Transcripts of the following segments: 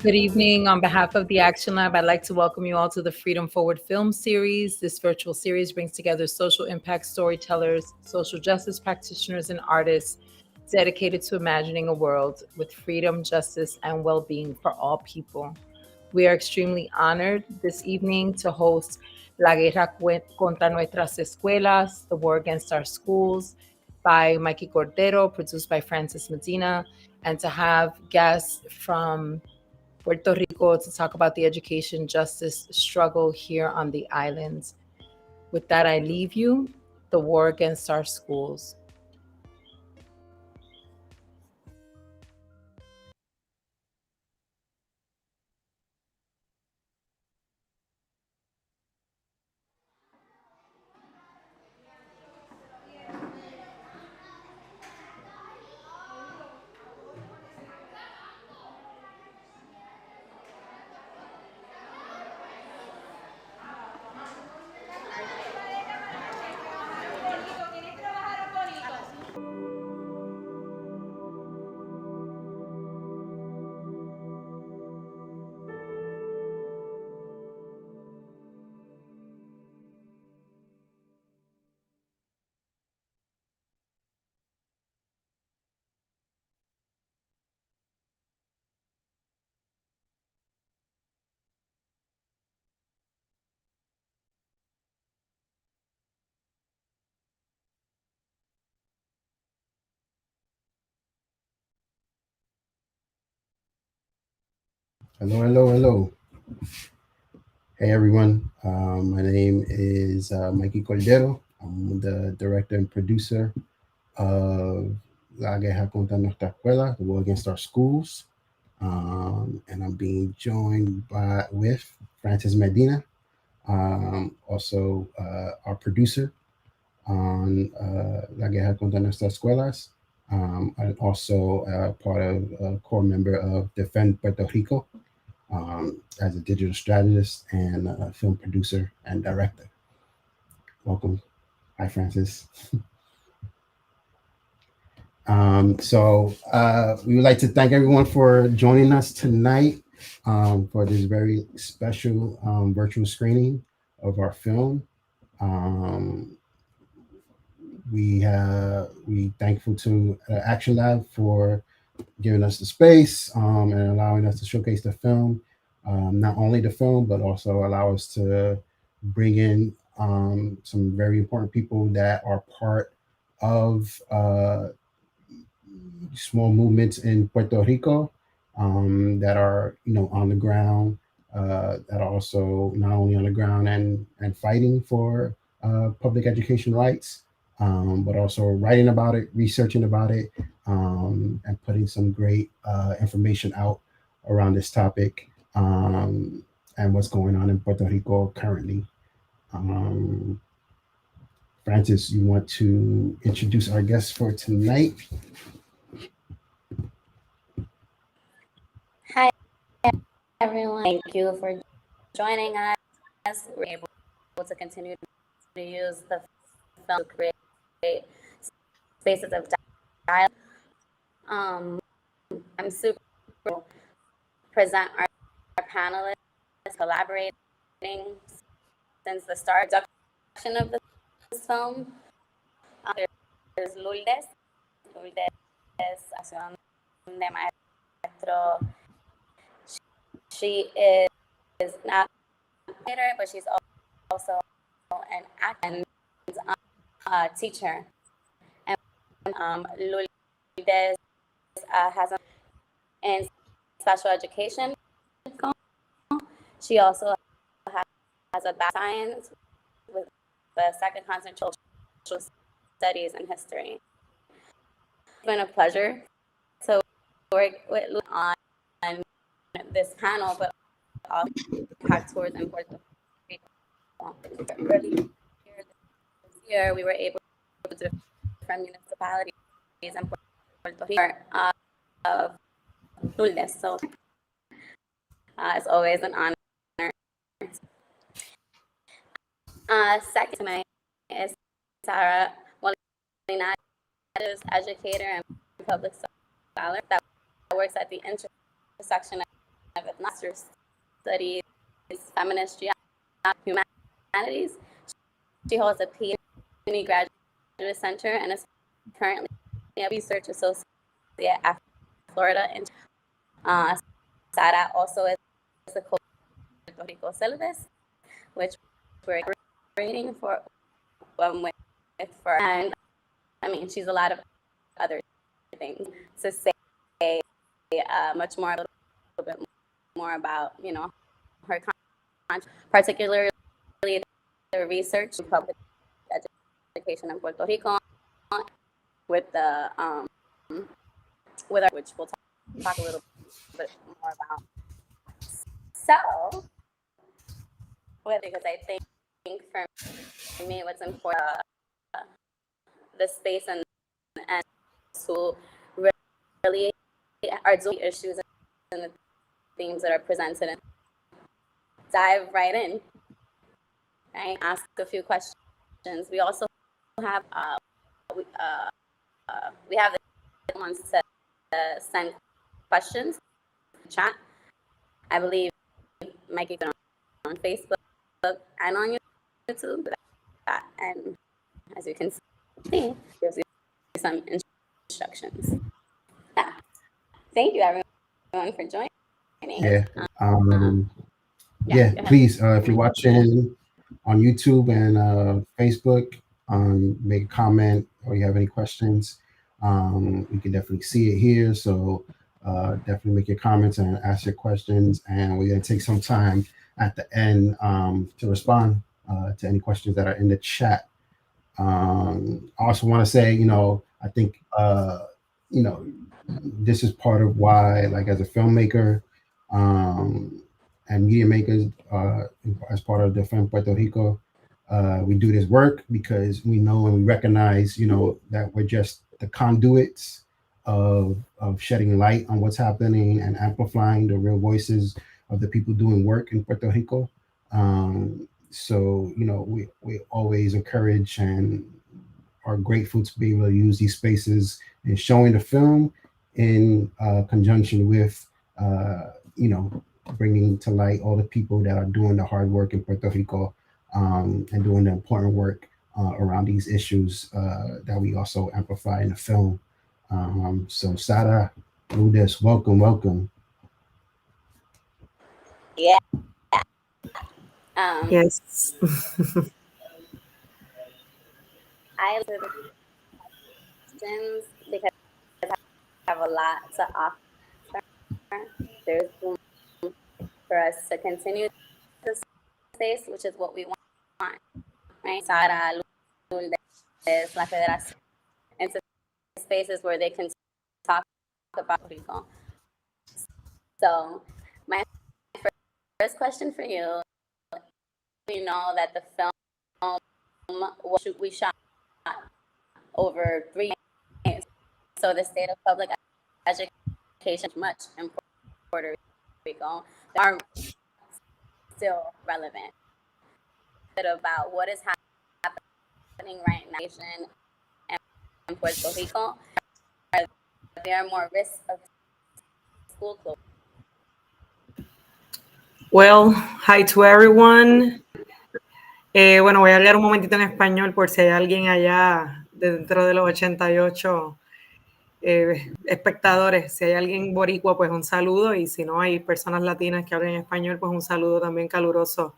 Good evening. On behalf of the Action Lab, I'd like to welcome you all to the Freedom Forward Film Series. This virtual series brings together social impact storytellers, social justice practitioners, and artists dedicated to imagining a world with freedom, justice, and well-being for all people. We are extremely honored this evening to host La Guerra Contra Nuestras Escuelas, The War Against Our Schools, by Mikey Cordero, produced by Francis Medina, and to have guests from Puerto Rico to talk about the education justice struggle here on the islands. With that, I leave you, The War Against Our Schools. Hello, hello, hello. Hey, everyone. My name is Mikey Cordero. I'm the director and producer of La Guerra Contra Nuestras Escuelas, The War Against Our Schools. And I'm being joined with Francis Medina, also our producer on La Guerra Contra Nuestras Escuelas. I'm also part of a core member of Defend Puerto Rico, as a digital strategist and a film producer and director. Welcome. Hi, Francis. We would like to thank everyone for joining us tonight for this very special virtual screening of our film. Um, we thankful to Action Lab for giving us the space and allowing us to showcase the film. Not only the film, but also allow us to bring in some very important people that are part of small movements in Puerto Rico that are, on the ground, that are also not only on the ground and fighting for public education rights, but also writing about it, researching about it, and putting some great information out around this topic and what's going on in Puerto Rico currently. Um, Francis, you want to introduce our guests for tonight? Hi, everyone. Thank you for joining us. We're able to continue to use the film to create spaces of dialogue. I'm super to present our panelists collaborating since the start production of this film. There's Lourdes Acción de Maestro. She is not a writer, but she's also an actor and teacher. And Lourdes has in special education. She also has a Bachelor of Science with the second concentration social studies and history. It's been a pleasure to work with Lourdes on this panel, but also impact towards in Puerto Rico. Earlier this year, we were able to different municipalities in Puerto Rico of Lourdes. So it's always an honor. Second to me is Sarah Molina, who's educator and public scholar that works at the intersection of master's studies, feminist humanities. She holds a PhD graduate center and is currently a research associate at Florida. And Sara also is the Puerto Rico syllabus, which we're reading for and I mean, she's a lot of other things. To say much more, a little bit more about, you know, her particularly the research in public education in Puerto Rico with the which we'll talk a little bit more about. So, because I think for me, what's important, the space and who really are doing issues and the themes that are presented, and dive right in. Right, ask a few questions. We also have we have the ones to send questions, chat. I believe Mikey on Facebook and on YouTube, and as you can see, gives you some instructions. Yeah. Thank you, everyone, for joining. Yeah. Please, if you're watching on YouTube and Facebook, make a comment, or you have any questions, you can definitely see it here. So definitely make your comments and ask your questions, and we're going to take some time at the end to respond to any questions that are in the chat. I also want to say, you know, I think, you know, this is part of why, like, as a filmmaker and media makers, as part of Defend Puerto Rico, we do this work because we know and we recognize, you know, that we're just the conduits of shedding light on what's happening and amplifying the real voices of the people doing work in Puerto Rico. So, you know, we always encourage and are grateful to be able to use these spaces and showing the film in conjunction with, you know, bringing to light all the people that are doing the hard work in Puerto Rico and doing the important work around these issues that we also amplify in the film. So Sara, Lourdes, welcome. Yeah. Yes. I answer the questions because I have a lot to offer. There's room for us to continue this space, which is what we want, right? Sara, Lourdes, La Federación, into spaces where they can talk about Rico. So my first question for you, you know that the film we shot over 3 years. So the state of public education is much in Puerto Rico. They are still relevant. About what is happening right now in Puerto Rico. Are there more risks of school closure? Well, hi to everyone. Bueno, voy a hablar un momentito en español por si hay alguien allá dentro de los 88 espectadores. Si hay alguien boricua, pues un saludo, y si no hay personas latinas que hablen español, pues un saludo también caluroso.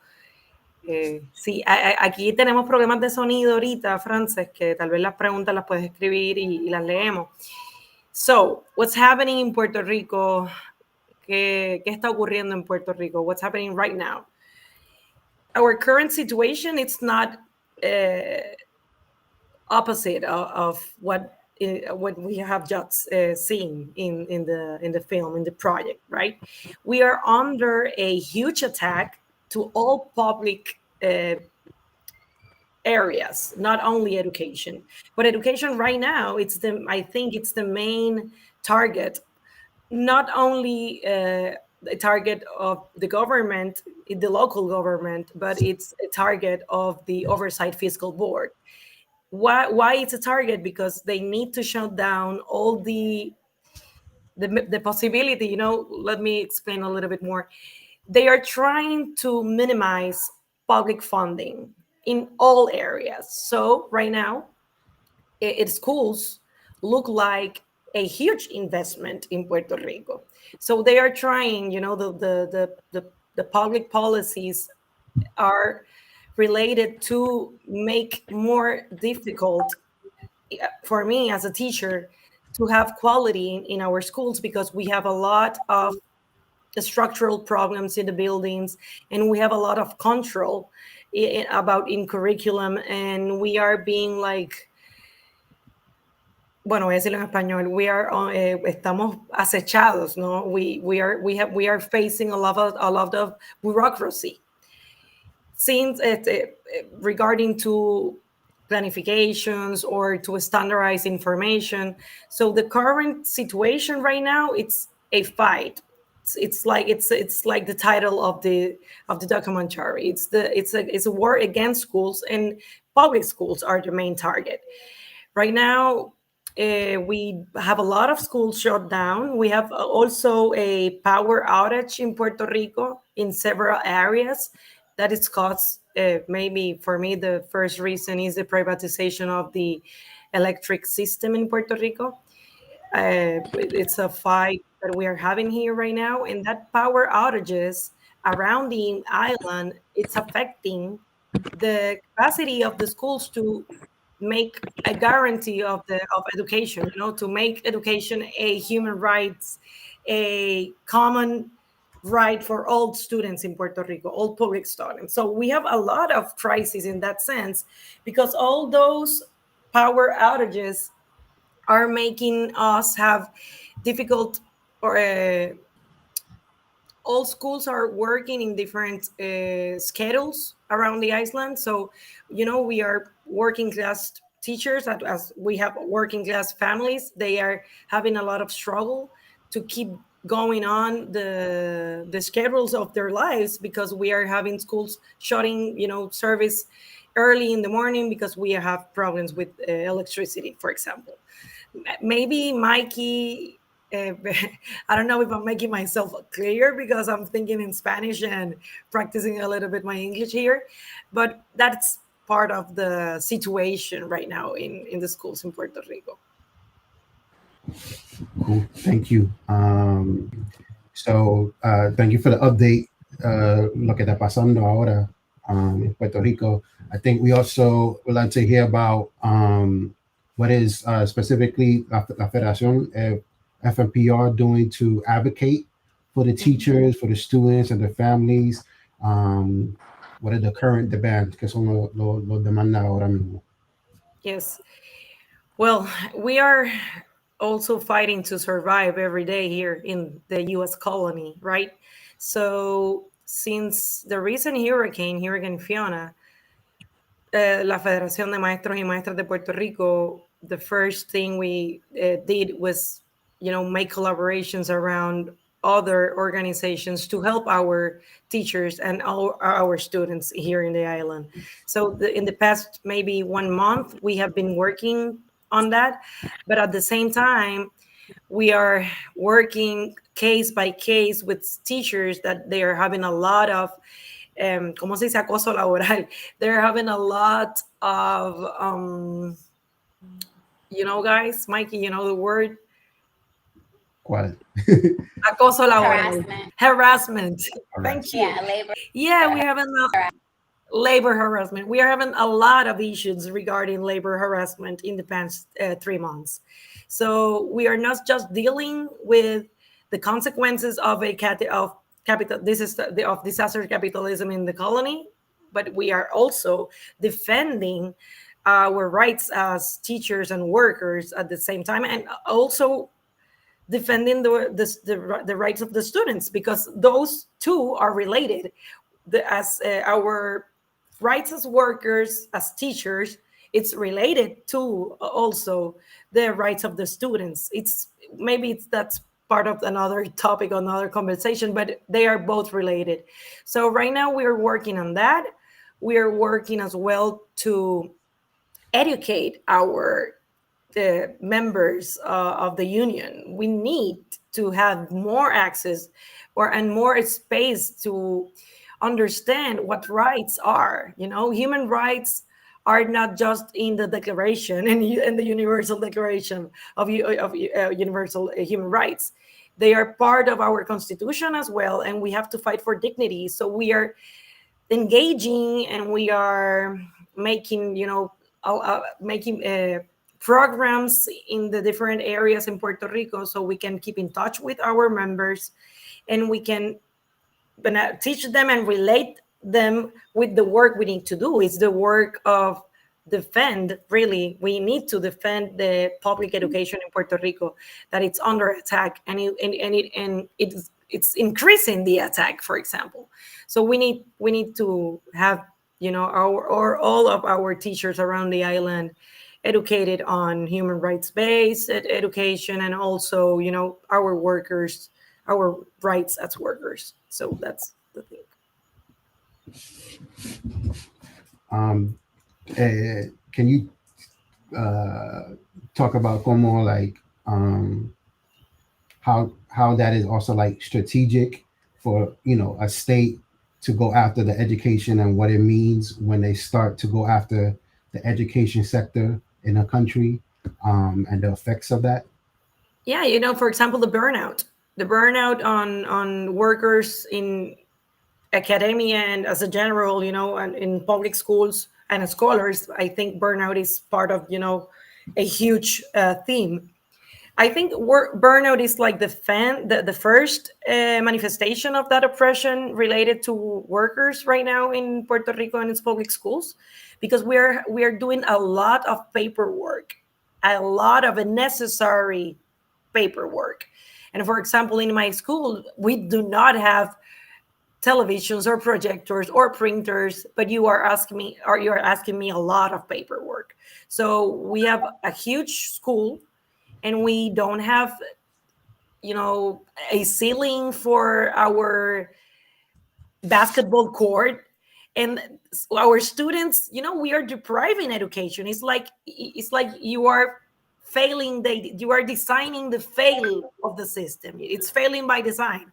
Sí, aquí tenemos problemas de sonido ahorita, Frances, que tal vez las preguntas las puedes escribir y las leemos. So, what's happening in Puerto Rico? ¿Qué está ocurriendo en Puerto Rico? What's happening right now? Our current situation, it's not opposite of what we have just seen in the film, in the project, right? We are under a huge attack to all public areas, not only education, but education right now. I think it's the main target, not only a target of the government, the local government, but it's a target of the Oversight Fiscal Board. Why it's a target? Because they need to shut down all the the possibility, let me explain a little bit more. They are trying to minimize public funding in all areas. So right now, schools look like a huge investment in Puerto Rico. So they are trying, the public policies are related to make more difficult for me as a teacher to have quality in our schools, because we have a lot of structural problems in the buildings, and we have a lot of control about in curriculum, and we are being like, bueno, voy a decirlo en español, estamos acechados, no? We are facing a lot of bureaucracy, since regarding to planifications or to standardize information. So the current situation right now, it's a fight. It's like the title of the documentary. It's a war against schools, and public schools are the main target. Right now, we have a lot of schools shut down. We have also a power outage in Puerto Rico in several areas. That is caused, maybe for me, the first reason is the privatization of the electric system in Puerto Rico. It's a fight that we are having here right now, and that power outages around the island, it's affecting the capacity of the schools to make a guarantee of education, to make education a human rights, a common right for all students in Puerto Rico, all public students. So we have a lot of crises in that sense, because all those power outages are making us have difficult, or all schools are working in different schedules around the island. So, we are working class teachers, as we have working class families. They are having a lot of struggle to keep going on the schedules of their lives, because we are having schools shutting, service early in the morning because we have problems with electricity, for example. Maybe Mikey, I don't know if I'm making myself clear, because I'm thinking in Spanish and practicing a little bit my English here, but that's part of the situation right now in the schools in Puerto Rico. Cool. Thank you. Thank you for the update. Lo que está pasando ahora in Puerto Rico. I think we also would like to hear about what is specifically la Federación FMPR doing to advocate for the teachers, for the students, and the families. What are the current demands? Que son los demandas ahora mismo? Yes. Well, we are also fighting to survive every day here in the US colony, right? So, since the recent Hurricane Fiona, la Federación de Maestros y Maestras de Puerto Rico, the first thing we did was, make collaborations around other organizations to help our teachers and our students here in the island. So in the past maybe 1 month, we have been working on that, but at the same time, we are working case by case with teachers that they are having a lot of ¿cómo se dice? Acoso laboral. They're having a lot of, guys, Mikey, the word? ¿Cuál? Acoso laboral. Harassment. Harassment. Thank you. Yeah, labor. Yeah, we have labor harassment. We are having a lot of issues regarding labor harassment in the past 3 months. So we are not just dealing with the consequences of of disaster capitalism in the colony, but we are also defending our rights as teachers and workers at the same time, and also defending the rights of the students, because those two are related. As our rights as workers, as teachers, it's related to also the rights of the students. That's part of another topic, another conversation, but they are both related. So right now we are working on that. We are working as well to educate the members of the union. We need to have more access and more space to understand what rights are. Human rights are not just in the Declaration and in the Universal Declaration of Universal Human Rights. They are part of our Constitution as well, and we have to fight for dignity. So we are engaging, and we are making, programs in the different areas in Puerto Rico, so we can keep in touch with our members, and we can teach them and relate them with the work we need to do. It's the work of defend. Really, we need to defend the public education in Puerto Rico, that it's under attack, and it's increasing the attack, for example. So we need to have all of our teachers around the island educated on human rights based education, and also our workers, our rights as workers. So that's the thing. Can you talk about como like how that is also like strategic for a state to go after the education, and what it means when they start to go after the education sector in a country, and the effects of that? Yeah, for example, the burnout on workers in academia and as a general, and in public schools and scholars. I think burnout is part of a huge theme. I think burnout is like the first manifestation of that oppression related to workers right now in Puerto Rico and its public schools, because we are doing a lot of paperwork, a lot of unnecessary paperwork. And for example, in my school, we do not have televisions or projectors or printers, but you're asking me a lot of paperwork. So we have a huge school, and we don't have a ceiling for our basketball court, and our students, we are depriving education. It's like you are failing. You are designing the fail of the system. It's failing by design.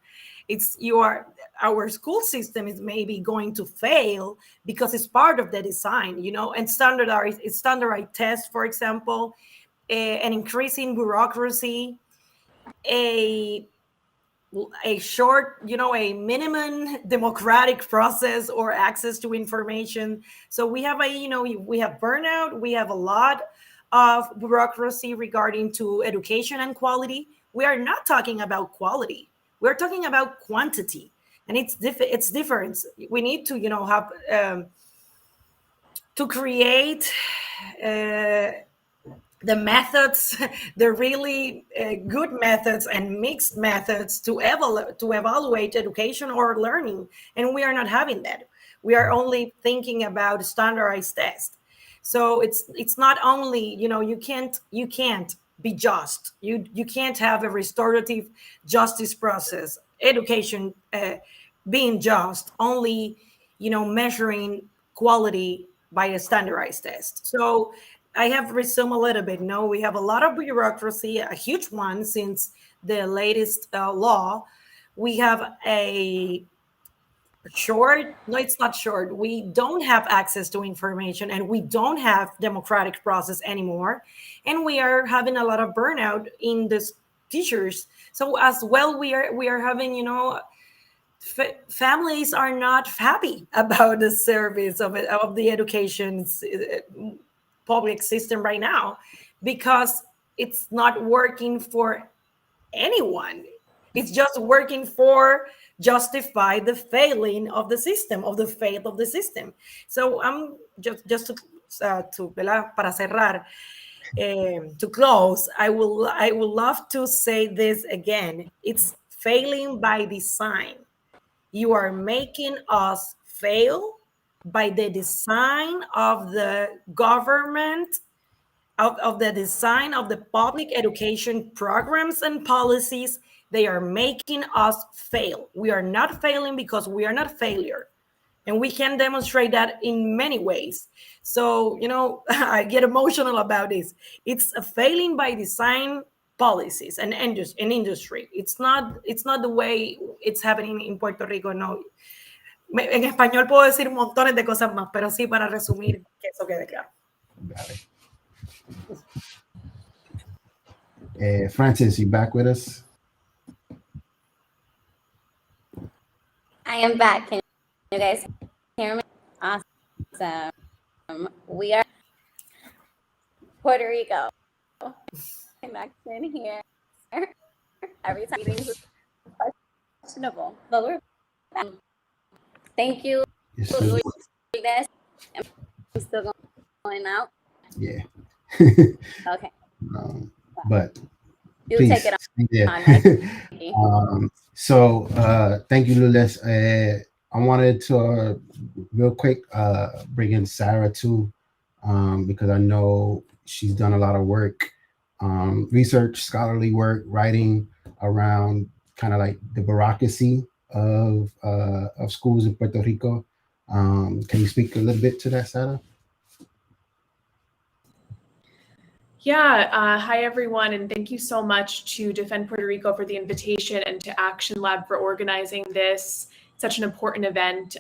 Our school system is maybe going to fail because it's part of the design, and standardized tests, for example, an increasing bureaucracy, a short, a minimum democratic process or access to information. So we have we have burnout. We have a lot of bureaucracy regarding to education and quality. We are not talking about quality. We're talking about quantity, and it's different. We need to have to create the methods, the really good methods and mixed methods to evaluate education or learning, and we are not having that. We are only thinking about standardized tests. So it's not only you can't be just. You can't have a restorative justice process. Education being just only measuring quality by a standardized test. So I have resumed a little bit. No, we have a lot of bureaucracy, a huge one since the latest law. We have a short, no, it's not short. We don't have access to information, and we don't have democratic process anymore. And we are having a lot of burnout in the teachers. So as well, we are having, families are not happy about the service of the education public system right now, because it's not working for anyone. It's just working for justify the failing of the system, of the faith of the system. So I'm just para cerrar, to close, I will love to say this again. It's failing by design. You are making us fail by the design of the government, of the design of the public education programs and policies. They are making us fail. We are not failing because we are not failure. And we can demonstrate that in many ways. So, I get emotional about this. It's a failing by design policies and industry. It's not the way it's happening in Puerto Rico. No, en español puedo decir montones de cosas más, pero sí para resumir que eso quede claro. Francis, you back with us? I am back. Can you guys hear me? Awesome. We are Puerto Rico. Connection here. Every time meetings is questionable, but we're back. Thank you. I'm still going out. Yeah. Okay. But You please, take it on. So thank you, Lourdes. I wanted to real quick bring in Sarah too, because I know she's done a lot of work, research, scholarly work, writing around kind of like the bureaucracy of schools in Puerto Rico. Can you speak a little bit to that, Sarah? Yeah, hi everyone, and thank you so much to Defend Puerto Rico for the invitation and to Action Lab for organizing this. Such an important event.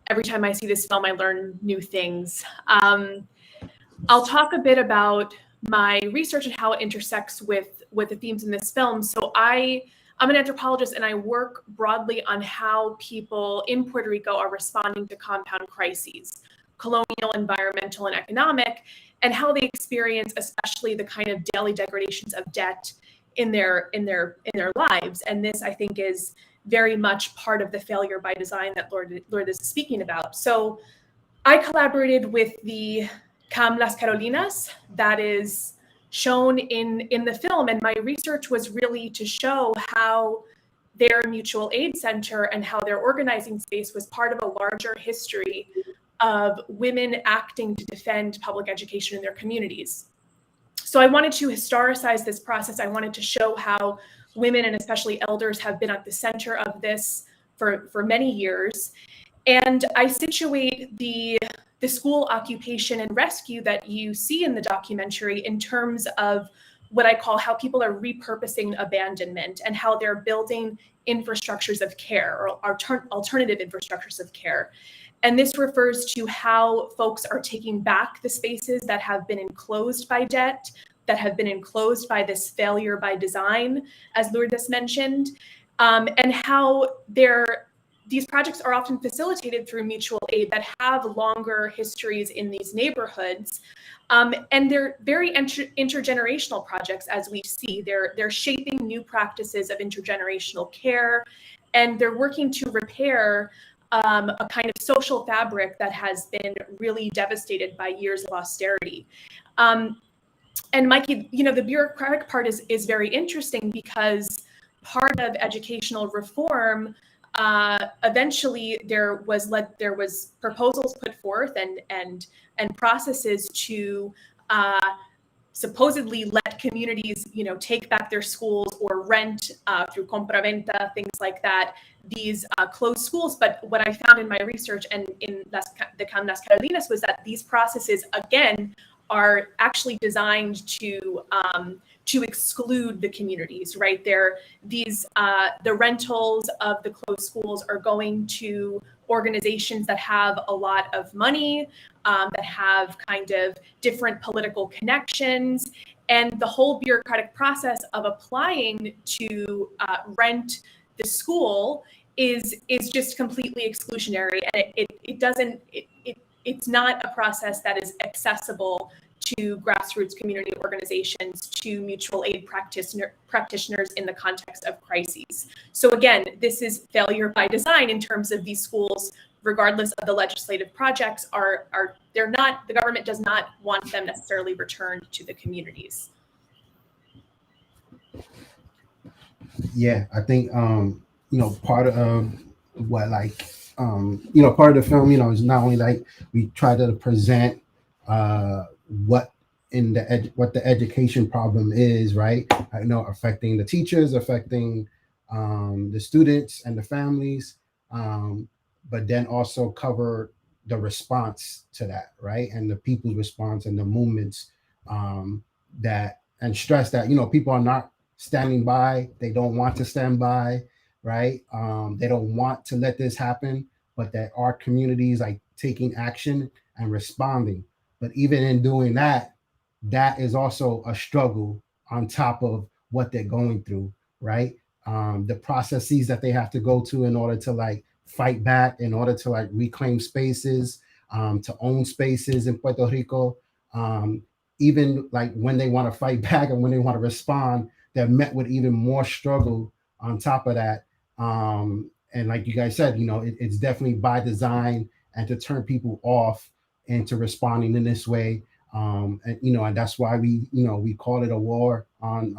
Every time I see this film, I learn new things. I'll talk a bit about my research and how it intersects with the themes in this film. So I'm an anthropologist, and I work broadly on how people in Puerto Rico are responding to compound crises, colonial, environmental, and economic, and how they experience especially the kind of daily degradations of debt in their lives. And this, I think, is very much part of the failure by design that Lourdes is speaking about. So I collaborated with the CAM Las Carolinas that is shown in the film, and my research was really to show how their mutual aid center and how their organizing space was part of a larger history of women acting to defend public education in their communities. So I wanted to historicize this process. I wanted to show how women, and especially elders, have been at the center of this for many years. And I situate the school occupation and rescue that you see in the documentary in terms of what I call how people are repurposing abandonment and how they're building infrastructures of care, or alternative infrastructures of care. And this refers to how folks are taking back the spaces that have been enclosed by debt, that have been enclosed by this failure by design, as Lourdes mentioned, and how these projects are often facilitated through mutual aid that have longer histories in these neighborhoods. And they're very intergenerational projects, as we see. They're shaping new practices of intergenerational care, and they're working to repair a kind of social fabric that has been really devastated by years of austerity. And Mikey, the bureaucratic part is very interesting, because part of educational reform, eventually there was proposals put forth and processes to supposedly let communities, take back their schools or rent through compraventa, things like that, these closed schools. But what I found in my research and in the CAM Las Carolinas was that these processes, again, are actually designed to exclude the communities, right? The rentals of the closed schools are going to organizations that have a lot of money, that have kind of different political connections, and the whole bureaucratic process of applying to rent the school is just completely exclusionary, and it's not a process that is accessible to grassroots community organizations, to mutual aid practitioners in the context of crises. So again, this is failure by design in terms of these schools, regardless of the legislative projects, the government does not want them necessarily returned to the communities. Yeah, I think part of what part of the film, is not only like we try to present what the education problem is, right? Affecting the teachers, affecting the students and the families, but then also cover the response to that, right? And the people's response and the movements that and stress that, people are not standing by. They don't want to stand by, right? They don't want to let this happen, but that our communities like taking action and responding. But even in doing that, that is also a struggle on top of what they're going through, right? The processes that they have to go to in order to like fight back, in order to like reclaim spaces, to own spaces in Puerto Rico. Even like when they want to fight back and when they want to respond, they're met with even more struggle on top of that. And like you guys said, it's definitely by design and to turn people off into responding in this way. And that's why we call it a war on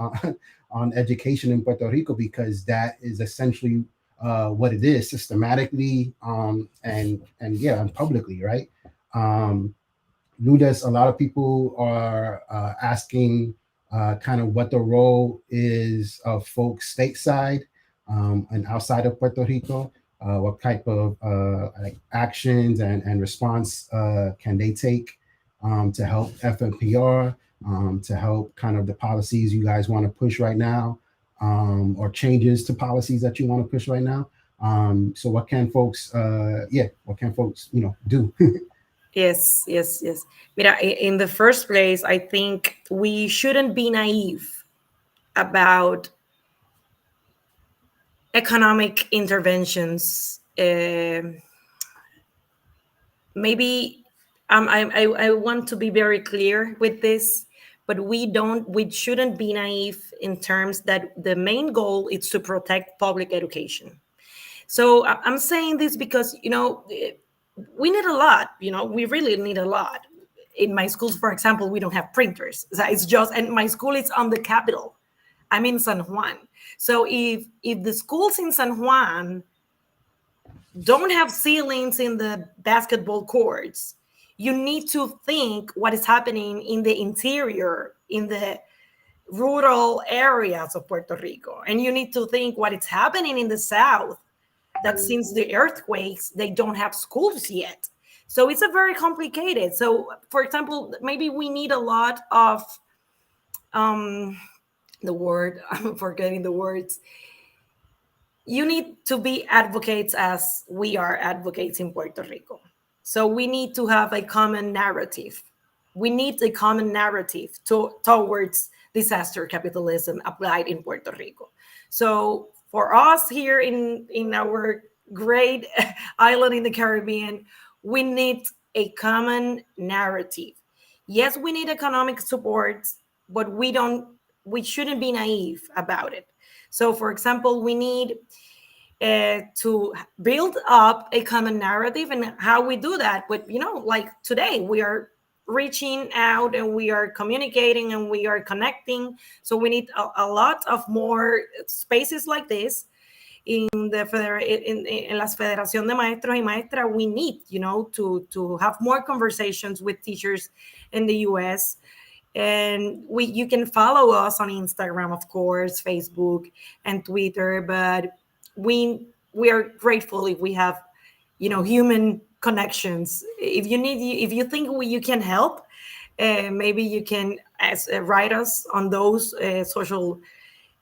on education in Puerto Rico, because that is essentially what it is, systematically and publicly, right? Lourdes, a lot of people are asking kind of what the role is of folks stateside and outside of Puerto Rico. What type of like actions and response can they take to help FNPR, to help kind of the policies you guys want to push right now, or changes to policies that you want to push right now? So what can folks, do? Yes. Mira, in the first place, I think we shouldn't be naive about economic interventions. Maybe I want to be very clear with this, but we shouldn't be naive in terms that the main goal is to protect public education. So I'm saying this because, we need a lot, we really need a lot. In my schools, for example, we don't have printers. It's just, and my school is on the capital. I'm in San Juan. So if the schools in San Juan don't have ceilings in the basketball courts, you need to think what is happening in the interior, in the rural areas of Puerto Rico. And you need to think what is happening in the South, that since the earthquakes, they don't have schools yet. So it's a very complicated. So, for example, maybe we need a lot of I'm forgetting the words. You need to be advocates as we are advocates in Puerto Rico. So we need to have a common narrative. We need a common narrative towards disaster capitalism applied in Puerto Rico. So for us here in our great island in the Caribbean, we need a common narrative. Yes, we need economic support, but we shouldn't be naive about it. So, for example, we need to build up a common narrative, and how we do that. But like today, we are reaching out and we are communicating and we are connecting. So we need a lot of more spaces like this in las Federación de Maestros y Maestras. We need, to have more conversations with teachers in the U.S. And you can follow us on Instagram, of course, Facebook and Twitter. But we are grateful if we have, human connections. If you think you can help, maybe you can write us on those social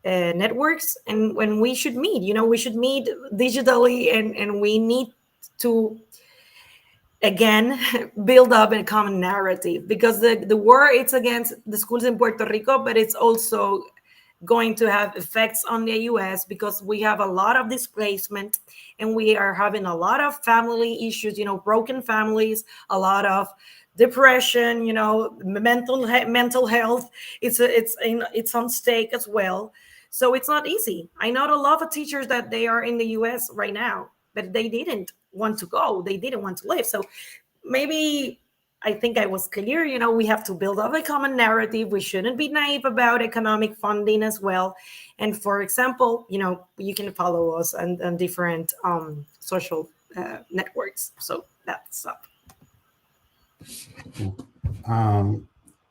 networks, and when we should meet, we should meet digitally, and we need to again build up a common narrative, because the war, it's against the schools in Puerto Rico, but it's also going to have effects on the US, because we have a lot of displacement and we are having a lot of family issues, broken families, a lot of depression, mental health. It's on stake as well. So it's not easy. I know a lot of teachers that they are in the US right now, but they didn't want to go. They didn't want to live. So maybe I think I was clear, we have to build up a common narrative. We shouldn't be naive about economic funding as well. And for example, you can follow us on different social networks. So that's up.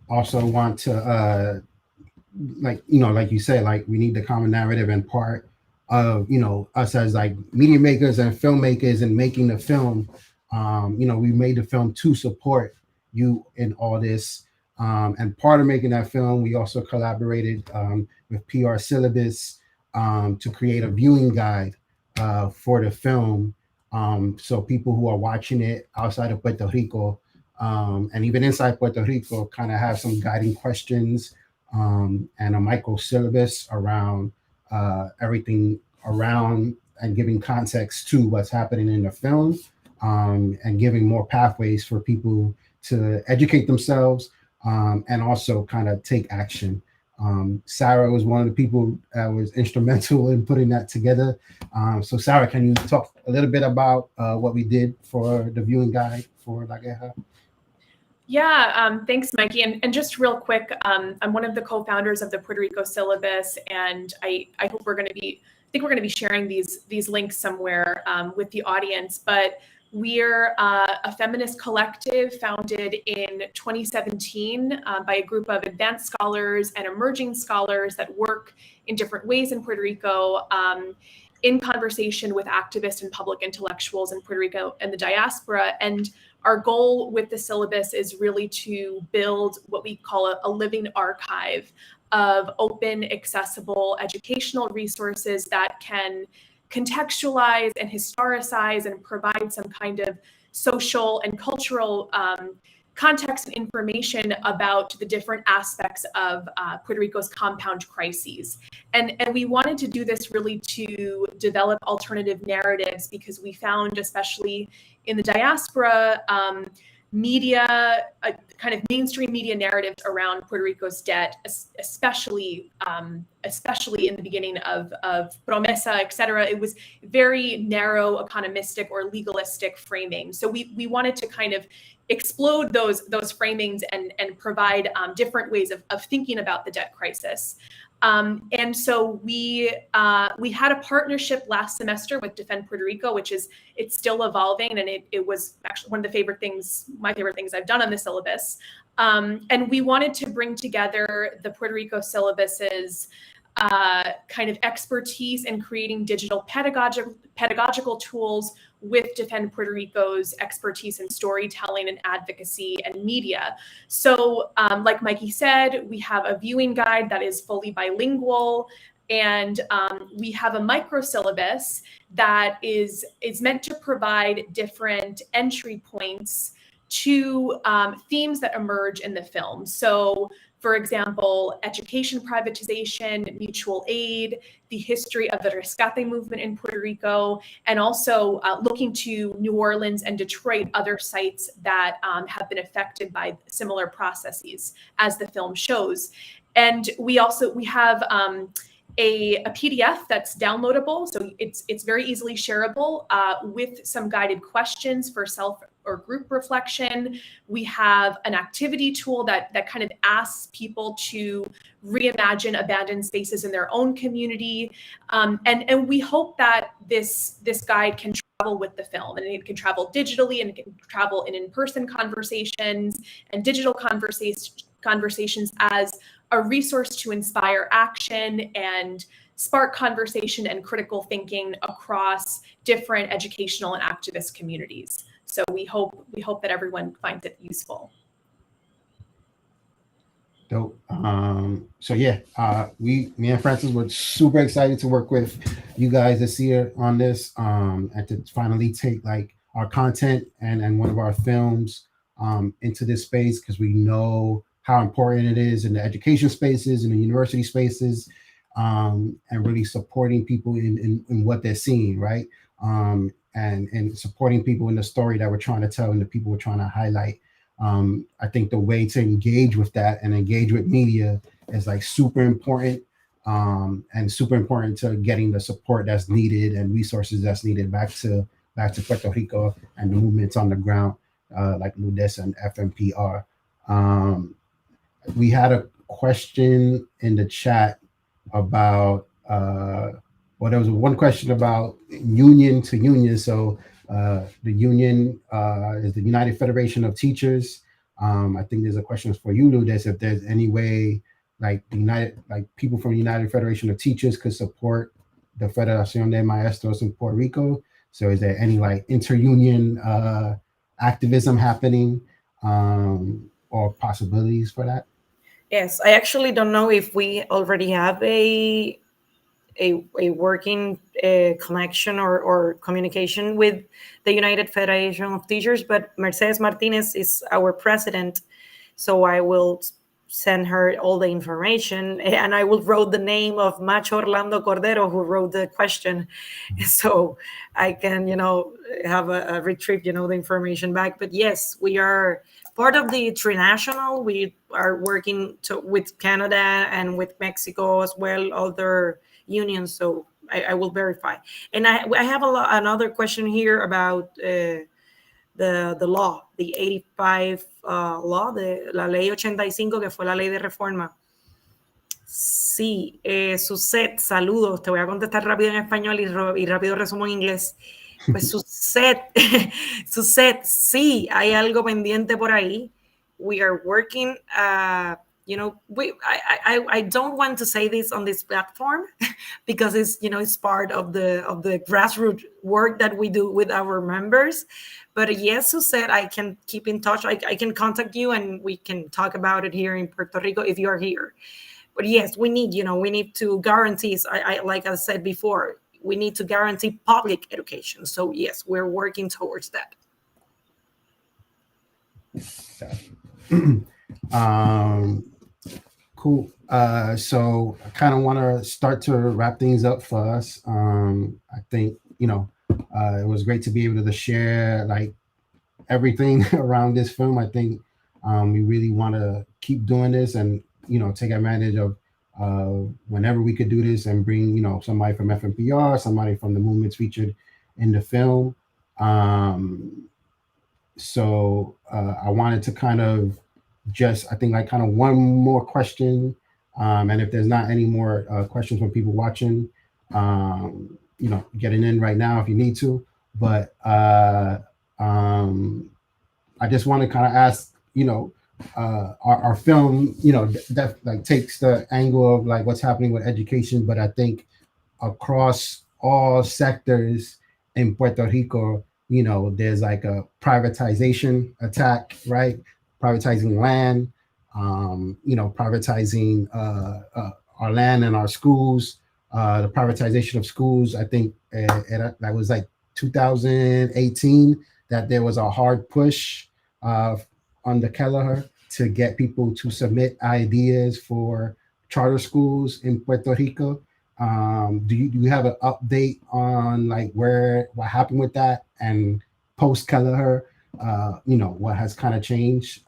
Also want to, like you said, like we need the common narrative, and part of, us as like media makers and filmmakers and making the film, we made the film to support you in all this. And part of making that film, we also collaborated with PR Syllabus to create a viewing guide for the film. So people who are watching it outside of Puerto Rico and even inside Puerto Rico kind of have some guiding questions and a micro syllabus around everything around and giving context to what's happening in the film and giving more pathways for people to educate themselves and also kind of take action. Sarah was one of the people that was instrumental in putting that together. So Sarah, can you talk a little bit about what we did for the viewing guide for La Guerra? Yeah, thanks, Mikey. And just real quick, I'm one of the co-founders of the Puerto Rico syllabus, and I hope we're going to be, I think we're going to be sharing these links somewhere with the audience. But we're a feminist collective founded in 2017 by a group of advanced scholars and emerging scholars that work in different ways in Puerto Rico, in conversation with activists and public intellectuals in Puerto Rico and the diaspora. And our goal with the syllabus is really to build what we call a living archive of open, accessible educational resources that can contextualize and historicize and provide some kind of social and cultural context and information about the different aspects of Puerto Rico's compound crises. And we wanted to do this really to develop alternative narratives because we found, especially in the diaspora, media, kind of mainstream media narratives around Puerto Rico's debt, especially in the beginning of Promesa, et cetera, it was very narrow, economistic or legalistic framing. So we wanted to kind of explode those framings and provide different ways of thinking about the debt crisis. And so we had a partnership last semester with Defend Puerto Rico, it's still evolving, and it was actually one of my favorite things I've done on the syllabus. And we wanted to bring together the Puerto Rico syllabus's kind of expertise in creating digital pedagogical tools with Defend Puerto Rico's expertise in storytelling and advocacy and media. So like Mikey said, we have a viewing guide that is fully bilingual, and we have a micro syllabus that is meant to provide different entry points to themes that emerge in the film. So for example, education privatization, mutual aid, the history of the Rescate movement in Puerto Rico, and also looking to New Orleans and Detroit, other sites that have been affected by similar processes, as the film shows. And we have a PDF that's downloadable, so it's very easily shareable with some guided questions for self or group reflection. We have an activity tool that kind of asks people to reimagine abandoned spaces in their own community. And we hope that this guide can travel with the film, and it can travel digitally, and it can travel in-person conversations and digital conversations as a resource to inspire action and spark conversation and critical thinking across different educational and activist communities. So we hope that everyone finds it useful. Dope. So yeah, me and Francis were super excited to work with you guys this year on this, and to finally take like our content and one of our films into this space, because we know how important it is in the education spaces and the university spaces, and really supporting people in what they're seeing, right? And supporting people in the story that we're trying to tell and the people we're trying to highlight. I think the way to engage with that and engage with media is like super important, and super important to getting the support that's needed and resources that's needed back to Puerto Rico and the movements on the ground, like LUDES and FMPR. We had a question in the chat about there was one question about union to union. So the union is the United Federation of Teachers. I think there's a question for you, Lourdes, if there's any way like people from the United Federation of Teachers could support the Federación de Maestros in Puerto Rico. So is there any like inter-union activism happening? or possibilities for that? Yes, I actually don't know if we already have a working connection or communication with the United Federation of Teachers, but Mercedes Martinez is our president, so I will send her all the information, and I will wrote the name of Macho Orlando Cordero, who wrote the question, so I can have a retrieve the information back. But yes, we are part of the trinational. We are working with Canada and with Mexico as well, other unions. So I will verify. And I have another question here about the law, the 85 law, la ley 85, que fue la ley de reforma. Sí, Suset, saludos. Te voy a contestar rápido en español y rápido resumo en inglés. Pues Suset, Suset, sí, hay algo pendiente por ahí. We are working, I don't want to say this on this platform because it's part of the grassroots work that we do with our members. But yes, Suset, I can keep in touch. I can contact you and we can talk about it here in Puerto Rico if you are here. But yes, we need to guarantee, like I said before, we need to guarantee public education. So yes, we're working towards that. Cool. So I kind of want to start to wrap things up for us. I think, it was great to be able to share like everything around this film. I think we really want to keep doing this and, take advantage of whenever we could do this and bring, somebody from FMPR, somebody from the movements featured in the film. So I wanted to kind of one more question. And if there's not any more questions from people watching, getting in right now if you need to. But I just want to kind of ask, our film, that like takes the angle of like what's happening with education, but I think across all sectors in Puerto Rico, there's like a privatization attack, right? Privatizing land, privatizing our land and our schools, the privatization of schools. I think that was like 2018 that there was a hard push under Kelleher to get people to submit ideas for charter schools in Puerto Rico. Do you have an update on like what happened with that and post Kelleher? What has kind of changed?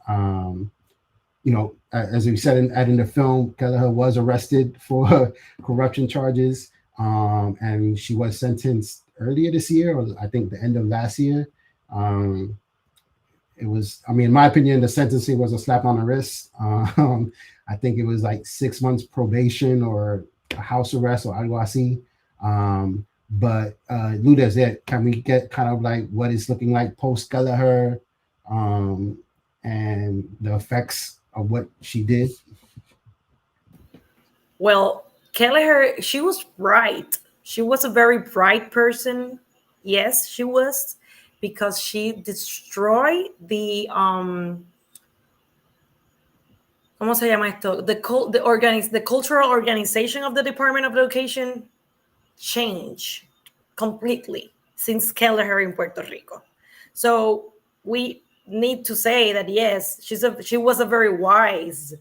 As we said in the film, Kelleher was arrested for corruption charges, and she was sentenced earlier this year, or I think the end of last year. It was, in my opinion, the sentencing was a slap on the wrist. I think it was like 6 months probation or a house arrest or algo así. But Lourdes, can we get kind of like what it's looking like post Kelleher and the effects of what she did? Well, Kelleher, she was right. She was a very bright person. Yes, she was, because she destroyed the ¿cómo se llama esto? The cultural organization of the Department of Education changed completely since Kelleher in Puerto Rico. So we need to say that yes, she was a very wise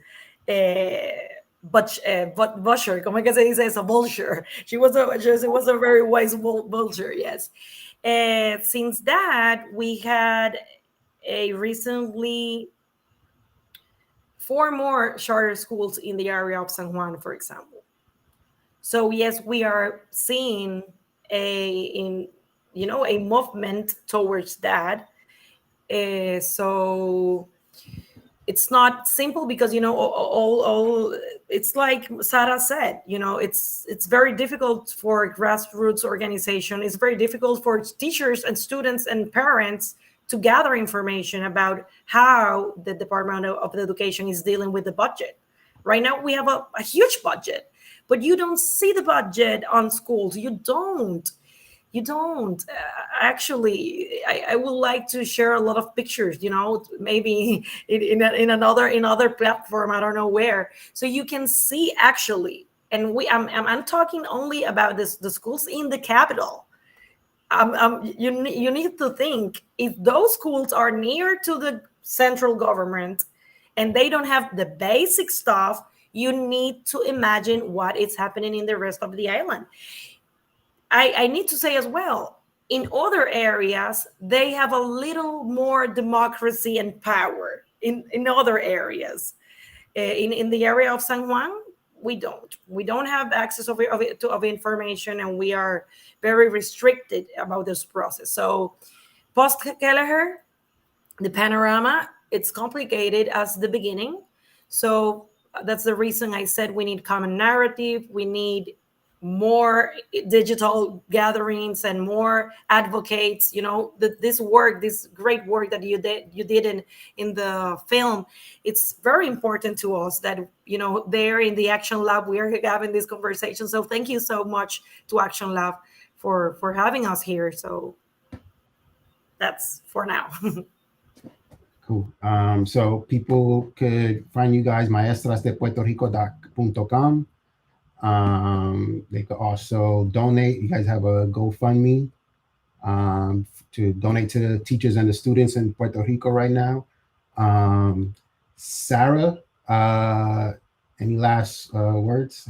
vulture. ¿Cómo es que se dice eso? Vulture. She was a very wise vulture. Yes. Since that, we had recently 4 more charter schools in the area of San Juan, for example. So yes, we are seeing a movement towards that. So it's not simple because all it's like Sarah said, it's very difficult for grassroots organization. It's very difficult for teachers and students and parents to gather information about how the Department of Education is dealing with the budget. Right now, we have a huge budget, but you don't see the budget on schools. You don't. You don't. Actually, I would like to share a lot of pictures, maybe in another platform, I don't know where, so you can see actually. And I'm talking only about the schools in the capital. You need to think, if those schools are near to the central government and they don't have the basic stuff, you need to imagine what is happening in the rest of the island. I need to say as well, in other areas, they have a little more democracy and power in other areas. In the area of San Juan, we don't have access of information, and we are very restricted about this process. So post Kelleher, the panorama, it's complicated as the beginning. So that's the reason I said we need common narrative, we need more digital gatherings and more advocates. This great work that you did in the film, it's very important to us that there in the Action Lab we are having this conversation. So thank you so much to Action Lab for having us here. So that's for now. Cool. So people could find you guys maestrasdepuertorico.com. They could also donate. You guys have a GoFundMe to donate to the teachers and the students in Puerto Rico right now. Sarah, any last words?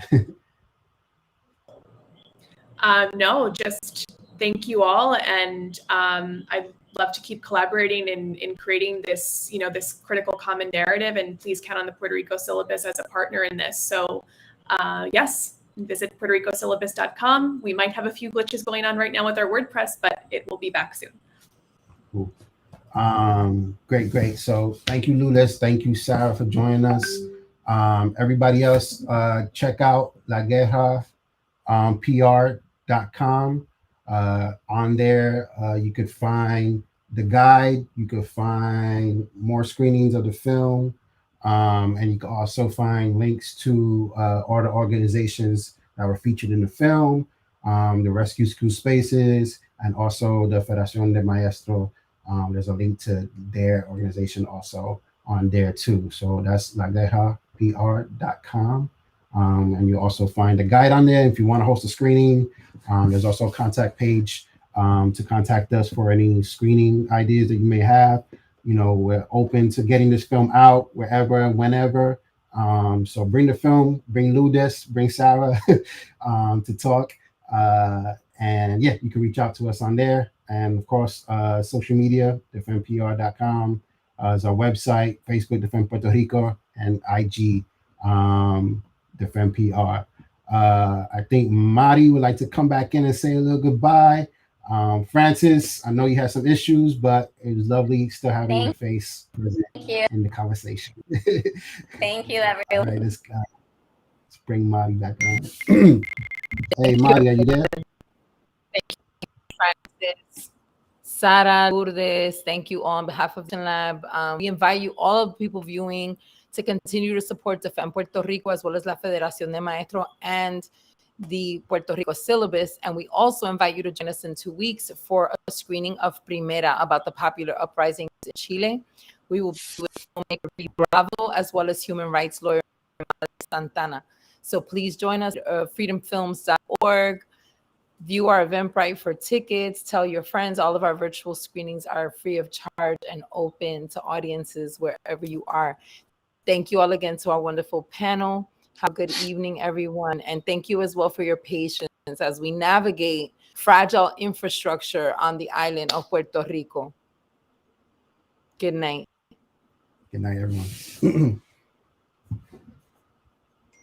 No, just thank you all, and I'd love to keep collaborating in creating this, this critical common narrative, and please count on the Puerto Rico syllabus as a partner in this. So yes, visit puertoricosyllabus.com. We might have a few glitches going on right now with our WordPress, but it will be back soon. Cool. Great. So thank you, Lourdes. Thank you, Sarah, for joining us. Everybody else, check out La Guerra PR.com. On there, you could find the guide, you could find more screenings of the film, and you can also find links to all the organizations that were featured in the film, the Rescue School Spaces, and also the Federación de Maestros. There's a link to their organization also on there too. So that's laguerrapr.com. And you also find a guide on there if you want to host a screening. There's also a contact page to contact us for any screening ideas that you may have. We're open to getting this film out wherever and whenever. So bring the film, bring Lourdes, bring Sarah to talk. And yeah, you can reach out to us on there. And of course, social media, defendpr.com is our website, Facebook, Defend Puerto Rico, and IG, Defend PR. I think Mari would like to come back in and say a little goodbye. Francis, I know you had some issues, but it was lovely still having your face present in the conversation. Thank you, everyone. All right, let's bring Mari back on. Hey, Mari, are you there? Thank you, Francis. Sara, Lourdes, thank you all on behalf of the lab. We invite you, all of the people viewing, to continue to support Defend Puerto Rico, as well as La Federación de Maestros and the Puerto Rico syllabus. And we also invite you to join us in 2 weeks for a screening of Primera, about the popular uprisings in Chile. We will be with filmmaker Bravo, as well as human rights lawyer Santana. So please join us at freedomfilms.org. View our Eventbrite for tickets. Tell your friends. All of our virtual screenings are free of charge and open to audiences wherever you are. Thank you all again to our wonderful panel. Have a good evening, everyone. And thank you as well for your patience as we navigate fragile infrastructure on the island of Puerto Rico. Good night. Good night, everyone.